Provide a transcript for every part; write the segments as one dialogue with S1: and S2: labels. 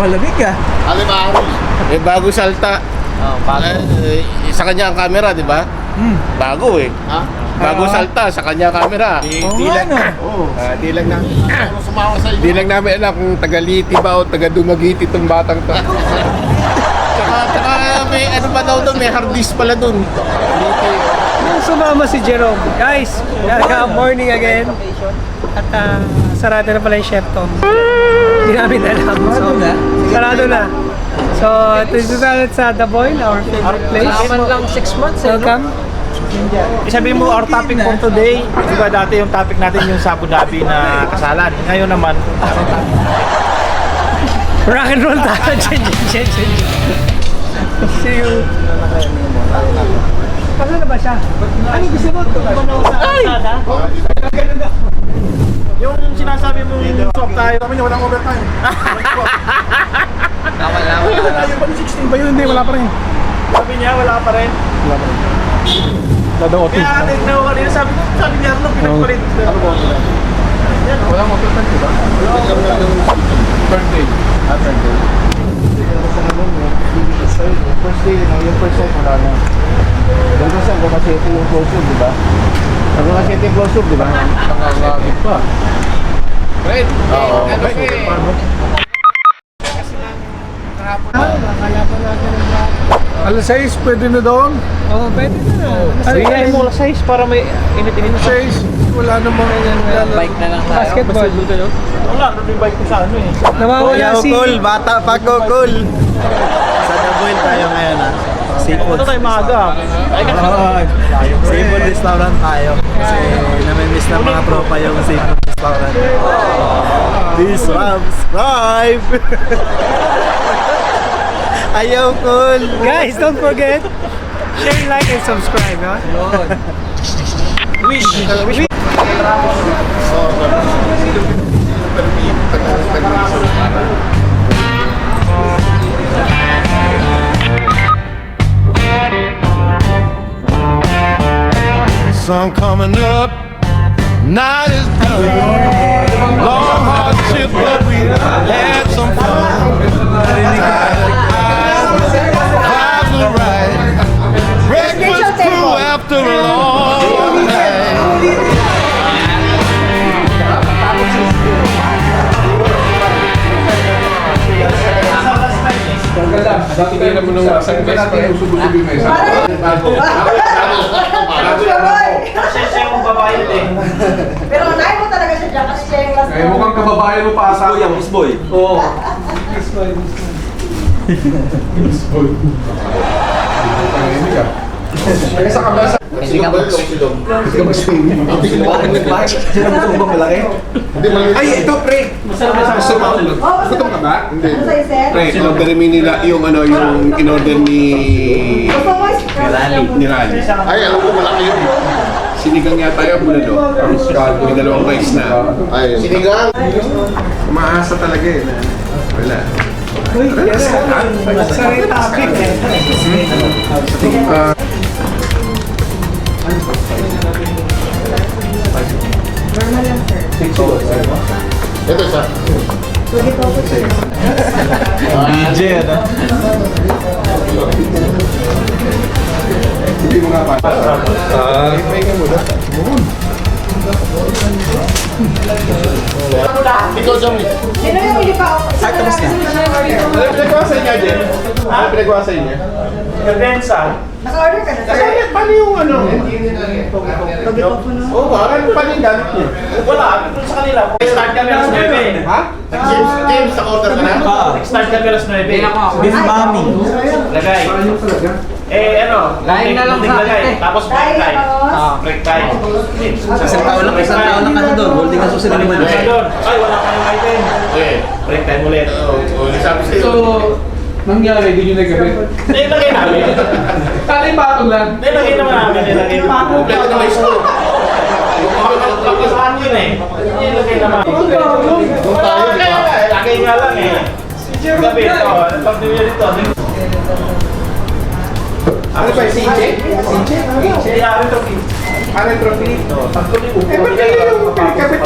S1: Malamig ah.
S2: Ano ba? May bago salta. Sa kanya ang camera, di ba? Bago eh. Ha? Bago salta sa kanya ang camera.
S1: Di lang
S3: Di lang namin alam kung taga-Liti ba o taga-Dumagiti itong batang to.
S2: Tsaka may ano pa daw doon, may hard disk pala doon.
S4: Sumama si Jerome. Guys, morning again. At sarado na pala yung chef Tom. Hindi namin alam. So, sarado na. So, this is sa The Boil, our favorite place.
S5: Naman lang 6 months eh.
S4: Welcome.
S1: Sabihin mo, our topic for today, di ba dati yung topic natin yung sa Abu Dhabi na kasalan. Ngayon naman,
S4: Rock and roll tayo. See you. Pasa na ba siya? Ano gusto mo? Ay!
S1: yung sinasabi mong swap tayo,
S3: Kami niya, walang overtime.
S5: Wala.
S3: Yung pang 16 ba yun? Hindi, wala pa rin.
S1: sabi niya, wala pa rin.
S3: Dadang otis.
S1: Kaya tignan ko kanina, sabi niya, ano pinagpalit?
S3: Ano ba? Walang overtime, di ba? Third day. Third day. First day, yung first day, wala na. Dahil kasi ang Gomasete yung close-up, di ba? Ang Gomasete yung close-up, di ba? Nakakagit pa.
S2: Right?
S3: Oo. Alas 6, pwede na doon?
S4: Oh, pwede na.
S1: Bigay mo alas 6 para may init-init.
S3: Alas 6, wala namang
S5: Bike na lang tayo.
S4: Basketball.
S1: Wala, may bike ko sa ano eh.
S4: Nawawala si...
S1: bata pa ko, cool.
S6: Sa Dabuil tayo ngayon Seafood.
S1: Ano tayo maaga?
S6: Seafood restaurant tayo. Kasi namimiss na mga tropa yung seafood restaurant. Please subscribe! Ayaw, cool!
S4: Guys, don't forget, share, like, and subscribe, ha?
S3: Sun coming up, night is done. Long hardship, but we had some fun. Vibes are right. Breakfast crew after a long night. Tingnan mo nung isang best friend.
S1: Kasi siya yung babae eh.
S7: Pero unahin mo talaga siya dyan kasi siya yung last
S3: Kaya mukhang kababayan mo pa sa akin. Miss Boy.
S1: Oo.
S3: Sa kabasa.
S5: Hindi ka mag-swimming.
S3: Ay, ito pre. Gusto mo? Gutom ka ba? Hindi.
S7: Ano sa'yo, sir?
S3: Pre, in-order nila yung ano, yung in-order ni Rally. Ay, alam ko malaki yun. Sinigang yata yung bulalo. May dalawang rice na. Ay, sinigang? Umaasa talaga eh. Wala.
S4: Sorry, topic eh.
S7: Normal lang, sir.
S3: Ito siya.
S7: Pwede po ako, sir.
S1: DJ ano?
S3: Hindi mo nga pa. Ikaw, Johnny.
S7: Sino yung hindi pa ako? Ay, tapos na.
S3: Ano pinagawa sa inyo, Jen? Ano pinagawa sa inyo?
S1: Kadensa.
S7: Naka-order ka na,
S3: Kasi
S7: sir?
S3: paano yung ano?
S7: Pwede po po, no?
S3: Oo ba? Ano paano yung gamit niyo?
S1: Wala, doon sa kanila. Start kami alas 9.
S3: Ha? James, naka-order ka na?
S1: Start kami alas 9.
S5: Beef mami.
S1: Lagay. Ano?
S5: Lain na lang sa akin,
S1: lagay.
S5: eh.
S1: Tapos break time. Break time.
S5: Isang taon lang kasi doon. Holding ang susunod naman.
S1: Ay, wala kayong item.
S2: Okay.
S1: Break time ulit.
S2: Sabi sa'yo.
S3: Nangyari, di nyo nagabit.
S1: Nilagay namin.
S3: Paano yung batong lang?
S1: Nilagay naman namin. Nilagay naman.
S2: Kompleto na may store.
S1: Pagkasahan yun eh. Nilagay naman.
S3: Doon tayo, di ba?
S1: Lagay nga lang eh. Gabi ito. Pag-new year ito.
S3: Ano ba, CJ? CJ?
S1: Hindi namin trophy.
S3: Ano yung trophy?
S1: Pag-tuloy
S3: Eh, ba't kayo yung pinagkabit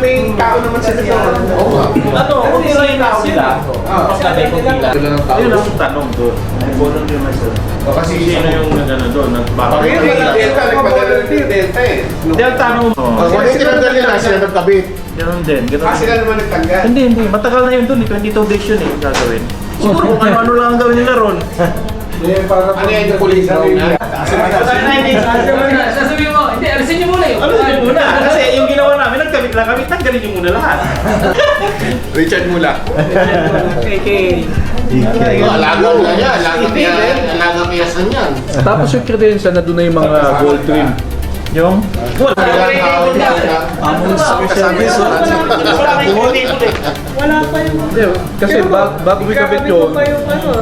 S3: may tao naman sila sa
S1: Ano, kung tira sila, tapos natin kung tila. Yun ang tanong doon. Nag-follow nyo na sir.
S3: Kasi
S1: Sino yung nagano doon?
S3: Bakit yung Delta, nagpadala rin yung Delta eh.
S1: Delta, ano?
S2: Kung tinanggal nila sila nagkabit.
S1: Ganun din.
S3: Sila naman nagtanggal.
S1: Hindi. Matagal na yun doon. 22 days yun yung gagawin. Siguro kung ano-ano lang ang gawin nila ron.
S3: Ano yung police na?
S5: Sasabihin mo, hindi, alisin niyo muna yun.
S1: Ano yun muna? Kasi yung ginawa namin, nagkabit lang kami, tanggalin nyo muna lahat.
S3: Richard Mula.
S2: Alaga na yan. Alaga piyasan yan.
S6: Tapos yung credential na doon na yung mga gold trim.
S1: Yung?
S2: Kailangan tawag nila.
S4: Wala pa yung...
S6: Hindi, kasi bago ikabit yun,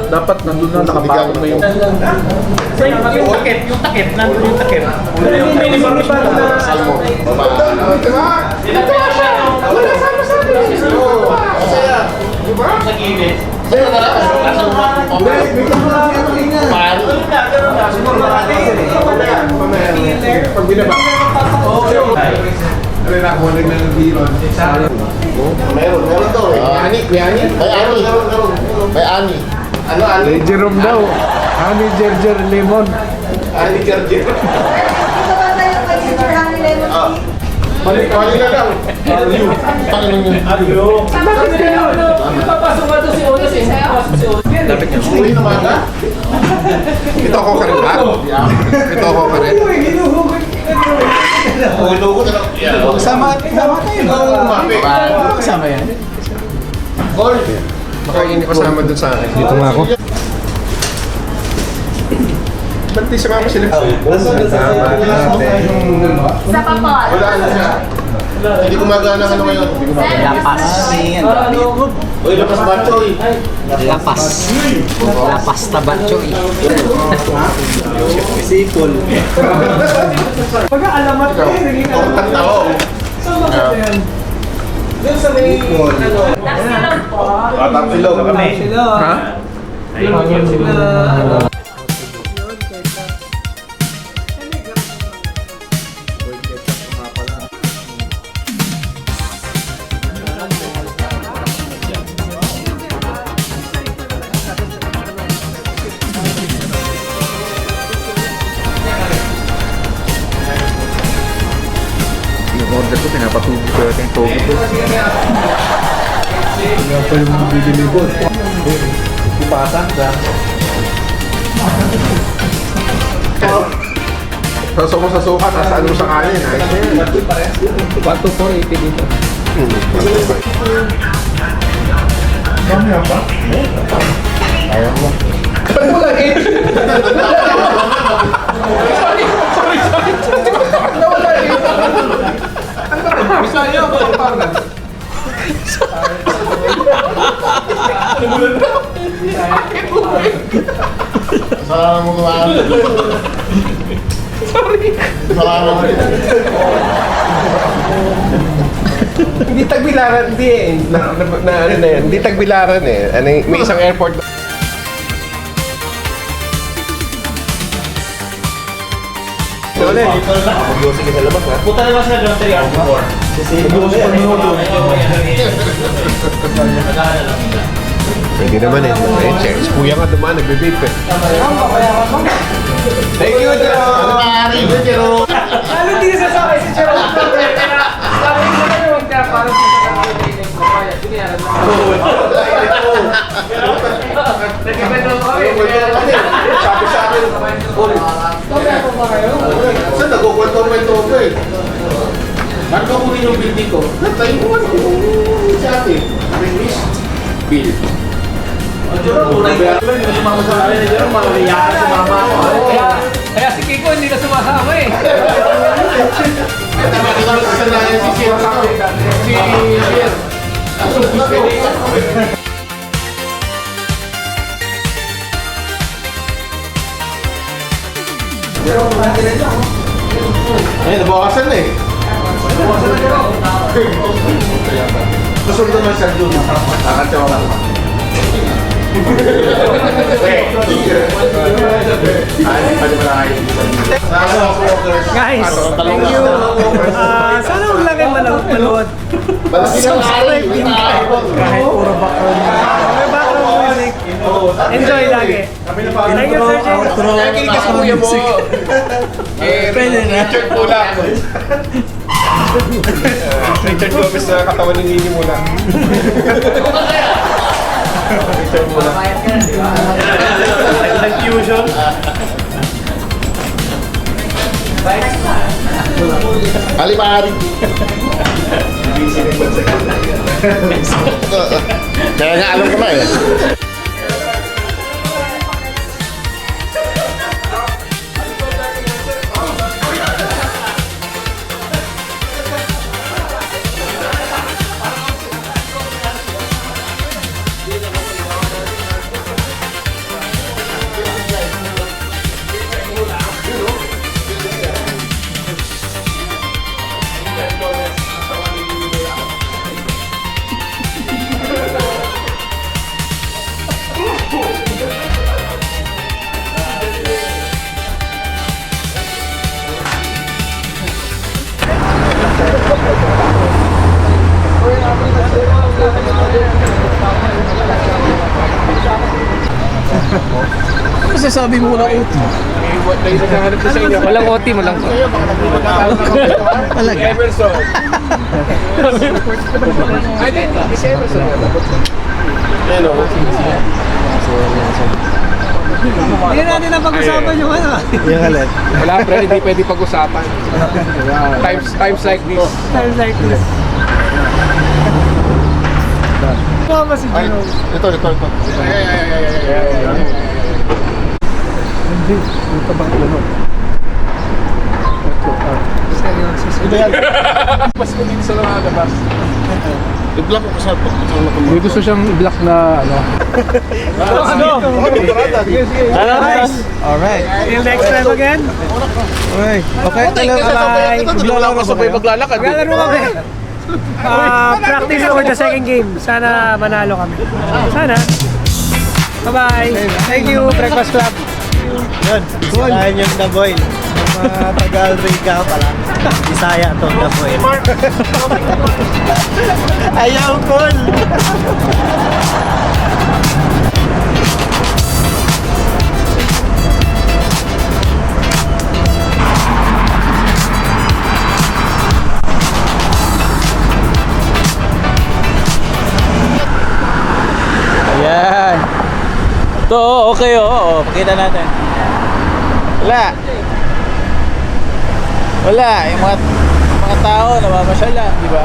S6: dapat nandun na nakapatong na yung...
S1: Yung takip, nandun yung takip. Pero yung minimum na
S2: Salmo.
S1: sa gilid.
S3: Pag binaba. Ano na ako ng biron.
S2: Meron daw eh. May ani? May ani. Ano ani?
S6: Jerome daw. Honey Gerger Lemon.
S2: Ani Gerger.
S7: Ito ba tayo mag-super honey lemon tea?
S2: Balik na lang. Panginoon yun.
S5: Bakit ganun? Papasok ba ito si Otis eh? Papasok si Otis.
S2: Uwi na mga.
S3: Ito ako ka rin ba? Ito ako ka rin.
S2: Ulo na lang.
S6: Kasama tayo. Kasama yan.
S2: Call.
S3: Baka yun yung kasama dun sa akin.
S6: Dito nga ako.
S3: Ba't di sumama sila?
S7: Sa papal.
S2: Wala na siya. Hindi gumagana ano ngayon.
S8: Lapas.
S2: Uy, lapas ba choy?
S8: Lapas. Lapas tabachoy.
S6: Sipol.
S4: Pag-aalamat ko yun, naging
S2: Ito ang tao.
S4: doon sa may... ano,
S7: Tapsilog po.
S2: Tapsilog kami.
S4: sila.
S6: Ha?
S4: Ayun, sila, ano.
S6: Yung order ko, pinapatubo ko yung togo ko. Nga pa yung bibili ko. Ipasa ka.
S3: Sasok ko sa suka, tapos ano sa kanin.
S6: Pato 480 dito.
S2: Salamat mo kumain. Salamat mo.
S3: Hindi tagbilaran, hindi eh. Ano na yan, hindi tagbilaran eh. Ano, may isang airport.
S1: Punta naman sila doon 3 hours before.
S3: Hindi naman eh. Ayun, check. Kuya nga dumaan, nagbe-vape eh. Thank you, Jerome!
S4: Lalo hindi nasasakay si Jerome. Sabi ko na yung parang sa kanya. Binayaran na. Nagkipento kami.
S2: Sabi sa akin,
S4: Kaya po ba kayo?
S2: saan nagkukwento-kwento ko eh. Ba't ko kunin yung building ko? Natay mo ano yung sa atin. Release bill.
S5: Kaya si Kiko hindi na sumasama eh.
S2: Tama ko lang sa layan si Sir. Si Sir. Ayun, nabawasan na eh. Susunod naman siya doon. Nakatsawa lang.
S4: Guys, thank you. Sana huwag lang kayo manood.
S3: Subscribe din kayo.
S6: Kahit puro background.
S4: May background music. Enjoy lagi. Thank you, Sir Jay.
S6: Outro.
S3: Nakikinig ka sa kuya mo.
S6: Pwede na.
S3: Richard Mula. Richard Gomez na katawan ni Nini Mula. Richard Mula.
S1: Nag-fusion.
S3: Ali Pari. Kaya nga alam ko na eh.
S6: Ano sasabi mo na OT?
S5: Walang OT mo lang.
S6: Talaga?
S3: Emerson. Ay, di. Si Emerson. Hello.
S4: Hindi natin na pag-usapan yung ano.
S6: Yung alin?
S3: Wala, pre. Hindi pwede pag-usapan. Times like this.
S4: Times like this. Mama si Jerome.
S3: Ito.
S6: Hindi. Ito bang ano?
S4: Seryoso.
S3: Mas ko dito sa labas. I-block ko sa
S6: May gusto siyang i-block na ano.
S4: Nice.
S6: Alright.
S4: Till next time again.
S6: Okay. Okay. Bye.
S2: Wala ko sabay maglalakad.
S4: Maglalaro kami. Practice for the second game. Sana manalo kami. Sana. Bye-bye. Thank you, Breakfast Club.
S6: Yun. Sinahin yung The Boy. Mga Tagal-Riga pala. Bisaya to, The Boy. Ayaw, cool! Ayan. Ito, okay oo. Pakita natin. Wala. Wala. Yung mga tao, namamasyal lang, di ba?